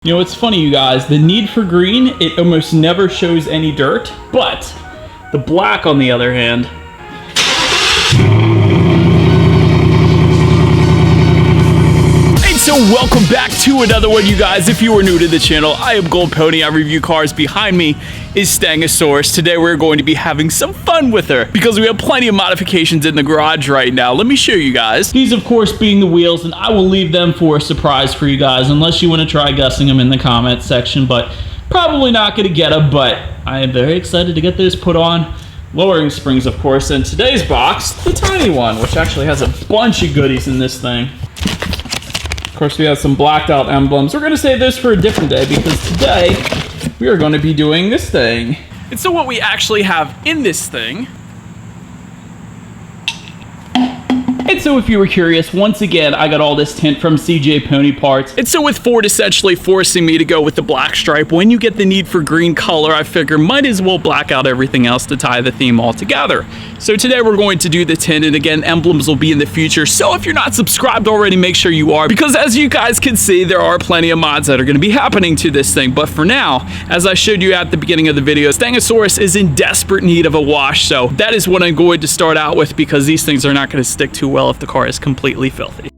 You know, it's funny, you guys, the need for green, it almost never shows any dirt, but the black, on the other hand, so welcome back to another one, you guys. If you are new to the channel, I am Gold Pony. I review cars. Behind me is Stangosaurus. Today we're going to be having some fun with her because we have plenty of modifications in the garage right now. Let me show you guys. These, of course, being the wheels, and I will leave them for a surprise for you guys unless you want to try guessing them in the comments section, but probably not going to get them, but I am very excited to get those put on. Lowering springs, of course, and today's box, the tiny one, which actually has a bunch of goodies in this thing. Of course, we have some blacked out emblems. We're going to save this for a different day because today we are going to be doing this thing. And so what we actually have in this thing. And so if you were curious, once again, I got all this tint from CJ Pony Parts. And so with Ford essentially forcing me to go with the black stripe, when you get the need for green color, I figure might as well black out everything else to tie the theme all together. So today we're going to do the tint, and again, emblems will be in the future. So if you're not subscribed already, make sure you are, because as you guys can see, there are plenty of mods that are going to be happening to this thing. But for now, as I showed you at the beginning of the video, Stangosaurus is in desperate need of a wash. So that is what I'm going to start out with, because these things are not going to stick too well if the car is completely filthy.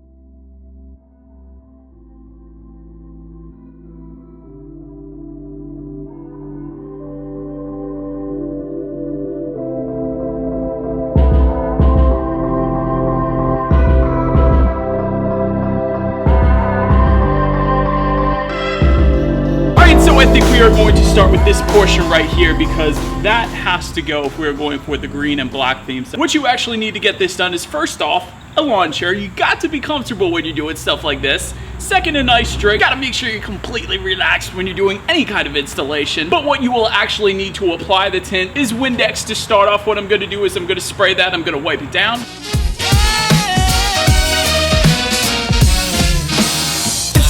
I think we are going to start with this portion right here because that has to go if we're going for the green and black theme. So what you actually need to get this done is, first off, a lawn chair. You got to be comfortable when you're doing stuff like this. Second, a nice drink. Got to make sure you're completely relaxed when you're doing any kind of installation. But what you will actually need to apply the tint is Windex to start off. What I'm going to do is I'm going to spray that. I'm going to wipe it down.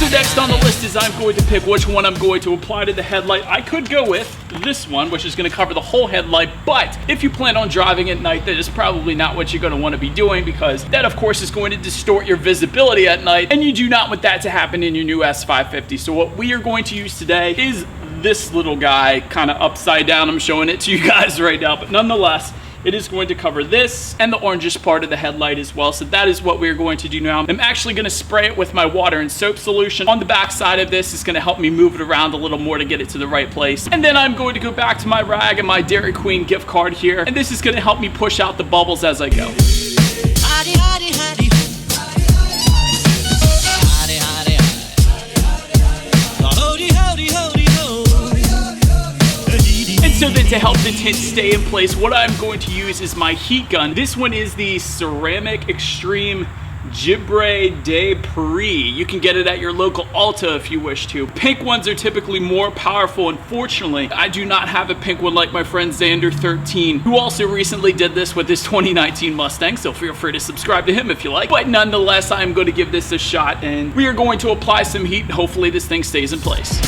So next on the list is I'm going to pick which one I'm going to apply to the headlight. I could go with this one, which is going to cover the whole headlight, but if you plan on driving at night, that is probably not what you're going to want to be doing, because that, of course, is going to distort your visibility at night, and you do not want that to happen in your new S550. So what we are going to use today is this little guy, kind of upside down. I'm showing it to you guys right now, but nonetheless, it is going to cover this and the orangish part of the headlight as well. So that is what we're going to do now. I'm actually going to spray it with my water and soap solution on the back side of this. It's going to help me move it around a little more to get it to the right place. And then I'm going to go back to my rag and my Dairy Queen gift card here. And this is going to help me push out the bubbles as I go. So then to help the tint stay in place, what I'm going to use is my heat gun. This one is the Ceramic Extreme Gibre de Paris. You can get it at your local Ulta if you wish to. Pink ones are typically more powerful. Unfortunately, I do not have a pink one like my friend Xander13, who also recently did this with his 2019 Mustang, so feel free to subscribe to him if you like. But nonetheless, I'm going to give this a shot, and we are going to apply some heat. Hopefully this thing stays in place.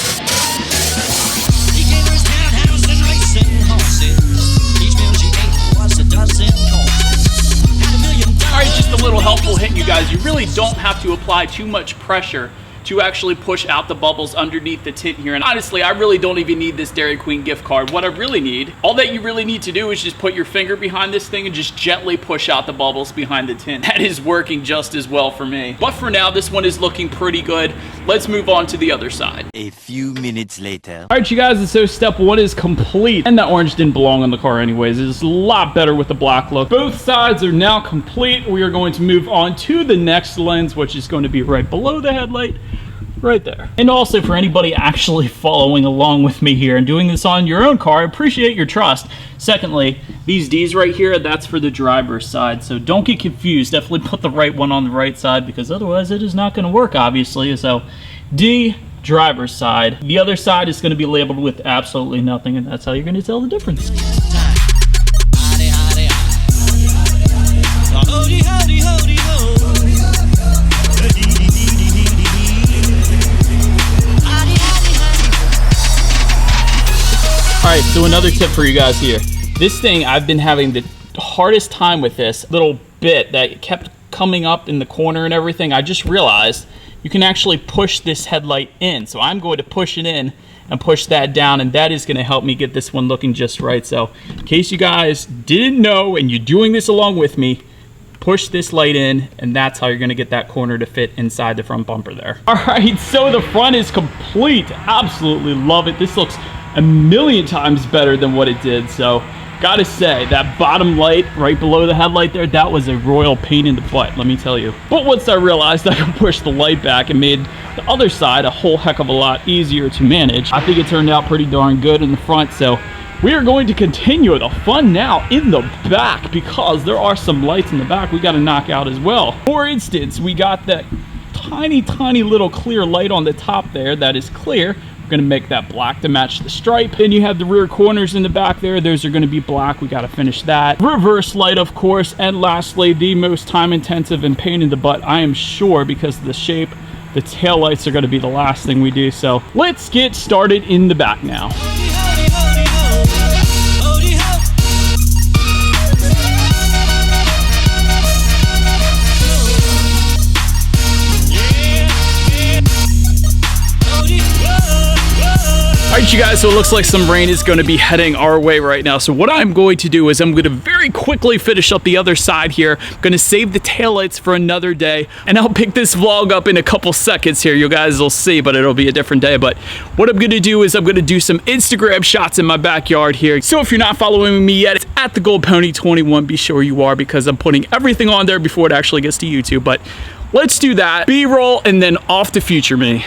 Alright, just a little helpful hint, you guys. You really don't have to apply too much pressure to actually push out the bubbles underneath the tint here. And honestly, I really don't even need this Dairy Queen gift card. What I really need, all that you really need to do is just put your finger behind this thing and just gently push out the bubbles behind the tint. That is working just as well for me. But for now, this one is looking pretty good. Let's move on to the other side. A few minutes later. All right, you guys, and so step one is complete. And that orange didn't belong on the car anyways. It's a lot better with the black look. Both sides are now complete. We are going to move on to the next lens, which is going to be right below the headlight. Right there. And also, for anybody actually following along with me here and doing this on your own car, I appreciate your trust. Secondly, these D's right here, that's for the driver's side, so don't get confused. Definitely put the right one on the right side, because otherwise it is not going to work, obviously. So D, driver's side. The other side is going to be labeled with absolutely nothing, and that's how you're going to tell the difference. Alright, so another tip for you guys here. This thing, I've been having the hardest time with this little bit that kept coming up in the corner and everything. I just realized you can actually push this headlight in. So I'm going to push it in and push that down, and that is going to help me get this one looking just right. So in case you guys didn't know and you're doing this along with me, push this light in, and that's how you're going to get that corner to fit inside the front bumper there. All right, so the front is complete. Absolutely love it. This looks a million times better than what it did. So gotta say, that bottom light right below the headlight there, that was a royal pain in the butt, let me tell you. But once I realized I could push the light back, it made the other side a whole heck of a lot easier to manage. I think it turned out pretty darn good in the front. So we are going to continue the fun now in the back, because there are some lights in the back we got to knock out as well. For instance, we got that tiny little clear light on the top there that is clear. We're going to make that black to match the stripe. Then you have the rear corners in the back there. Those are going to be black. We got to finish that. Reverse light, of course. And lastly, the most time intensive and pain in the butt, I am sure, because of the shape, the tail lights are going to be the last thing we do. So let's get started in the back now. All right, you guys, so it looks like some rain is going to be heading our way right now. So what I'm going to do is I'm going to very quickly finish up the other side here. I'm going to save the taillights for another day, and I'll pick this vlog up in a couple seconds here. You guys will see, but it'll be a different day. But what I'm going to do is I'm going to do some Instagram shots in my backyard here. So if you're not following me yet, it's at the Gold Pony 21. Be sure you are, because I'm putting everything on there before it actually gets to YouTube. But let's do that. B-roll, and then off to future me.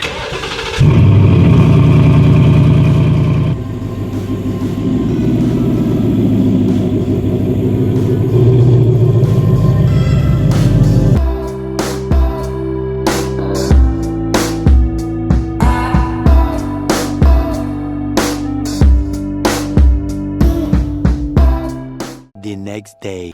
The next day.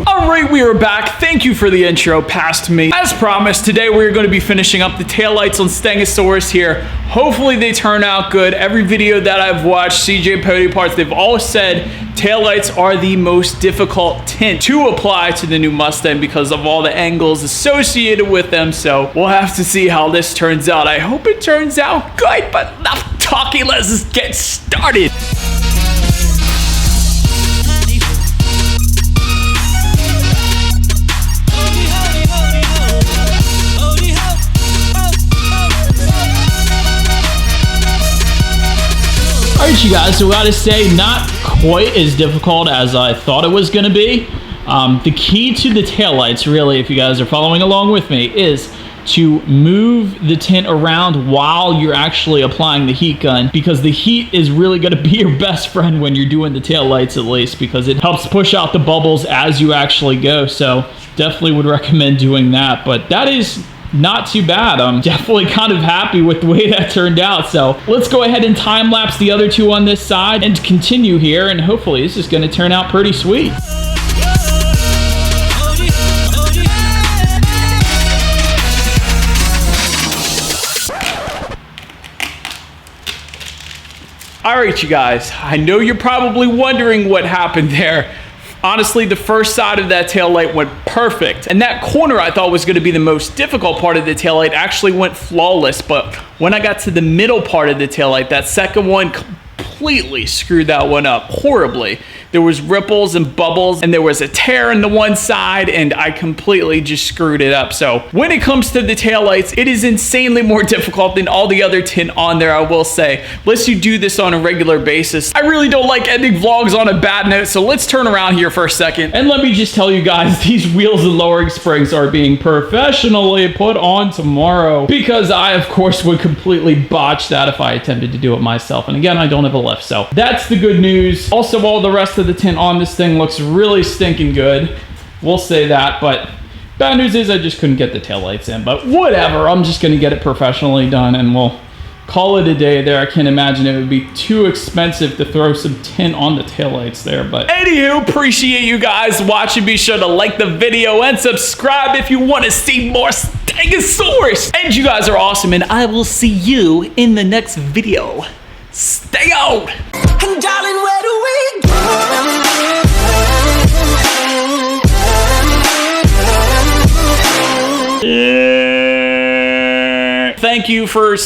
Alright, we are back. Thank you for the intro past me. As promised, today we're going to be finishing up the taillights on Stangosaurus here. Hopefully they turn out good. Every video that I've watched, CJ Pony Parts, they've all said taillights are the most difficult tint to apply to the new Mustang because of all the angles associated with them. So we'll have to see how this turns out. I hope it turns out good, but enough talking, let's just get started. Alright, you guys, so I gotta say, not quite as difficult as I thought it was gonna be. The key to the taillights, really, if you guys are following along with me, is to move the tint around while you're actually applying the heat gun, because the heat is really gonna be your best friend when you're doing the taillights, at least, because it helps push out the bubbles as you actually go. So definitely would recommend doing that. But that is not too bad. I'm definitely kind of happy with the way that turned out. So let's go ahead and time lapse the other two on this side and continue here, and hopefully this is going to turn out pretty sweet. All right, you guys, I know you're probably wondering what happened there. Honestly, the first side of that taillight went perfect, and that corner I thought was going to be the most difficult part of the taillight actually went flawless. But when I got to the middle part of the taillight, that second one completely screwed that one up horribly. There was ripples and bubbles, and there was a tear in the one side, and I completely just screwed it up. So when it comes to the taillights, it is insanely more difficult than all the other tint on there, I will say. Unless you do this on a regular basis. I really don't like ending vlogs on a bad note, so let's turn around here for a second. And let me just tell you guys, these wheels and lowering springs are being professionally put on tomorrow, because I, of course, would completely botch that if I attempted to do it myself. And again, I don't have a lift, so that's the good news. Also, all the rest of the tint on this thing looks really stinking good. We'll say that, but bad news is I just couldn't get the taillights in, but whatever. I'm just gonna get it professionally done and we'll call it a day there. I can't imagine it would be too expensive to throw some tint on the taillights there, but anywho, appreciate you guys watching. Be sure to like the video and subscribe if you want to see more Stangosaurus. And you guys are awesome, and I will see you in the next video. Stay out! And darling, where do we go? Thank you for